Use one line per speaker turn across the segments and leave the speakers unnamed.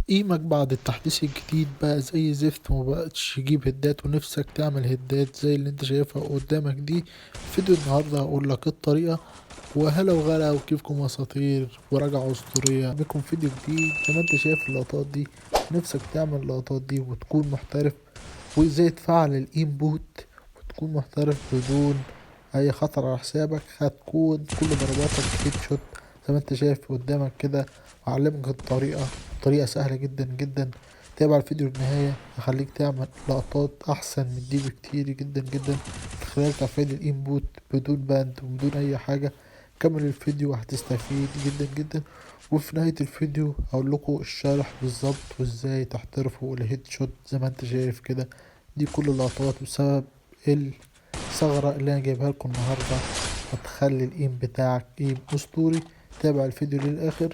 قيمك بعد التحديث الجديد بقى زي زفت، مبقتش تجيب هدات ونفسك تعمل هدات زي اللي انت شايفها قدامك دي. فيديو النهاردة هقول لك الطريقة. وهلا وغلا وكيفكم اساطير ورجعة اسطورية بكم فيديو جديد. زي ما انت شايف اللقطات دي، نفسك تعمل اللقطات دي وتكون محترف، وازاي تفعل الانبوت وتكون محترف بدون اي خطر على حسابك. هتكون كل ضرباتك هيد شوت زي ما انت شايف قدامك كده. هعلمك طريقة سهلة جدا جدا. تابع الفيديو للنهاية، هخليك تعمل لقطات احسن من دي بكتير جدا جدا من خلال تفعيل الانبوت بدون باند وبدون اي حاجة. كمل الفيديو وهتستفيد جدا جدا. وفي نهاية الفيديو هقول لكم الشرح بالظبط وازاي تحترفوا الهيد شوت زي ما انت شايف كده. دي كل اللقطات بسبب الثغرة اللي انا جايبها لكم النهاردة، هتخلي الايم بتاعك ايم اسطوري. تابع الفيديو للاخر.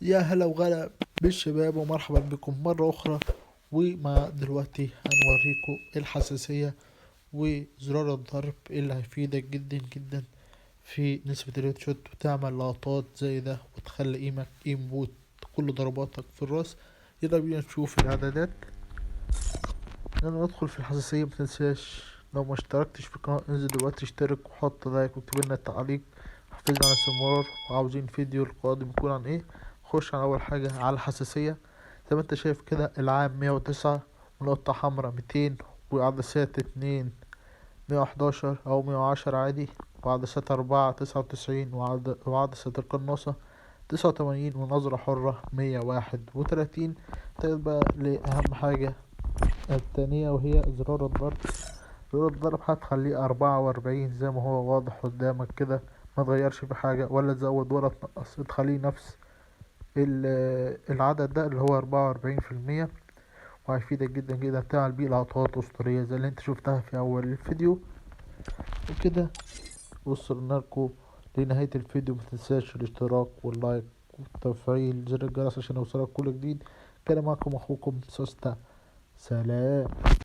يا هلا وغلا بالشباب ومرحبا بكم مرة أخرى. وما دلوقتي هنوريكم الحساسية وزرار الضرب اللي هيفيدك جدا جدا في نسبة الهيد شوت، وتعمل لقطات زي ده وتخلي قيمك قيم بوت كل ضرباتك في الراس. يلا بينا نشوف الإعدادات. لما ندخل في الحساسية متنساش لو ما اشتركتش في القناة انزل دلوقتي اشترك وحط لايك واكتب لنا التعليق، حفزنا على الاستمرار. وعاوزين فيديو القادم يكون عن ايه؟ خش على اول حاجة على الحساسية. زي ما انت شايف كده العام 109 ونقطة حمراء 200 وعدسات 2 111 او 110 عادي، وعدسات 4 99 وعدسة القناصة 89 ونظرة حرة 131. طيب بقى لأهم حاجة التانية وهي زرار الضرب. زرار الضرب هتخليه 44 زي ما هو واضح قدامك كده، ما تغيرش في حاجة ولا تزود ولا تنقص، تخليه نفس العدد ده اللي هو 44%. وهيفيدك جدا جدا تعمل بيه لقطات أسطورية زي اللي انت شفتها في أول الفيديو. وكده وصلنا لكم لنهاية الفيديو. متنساش الاشتراك واللايك وتفعيل زر الجرس عشان يوصلك كل جديد. كان معكم أخوكم سوستا. سلام.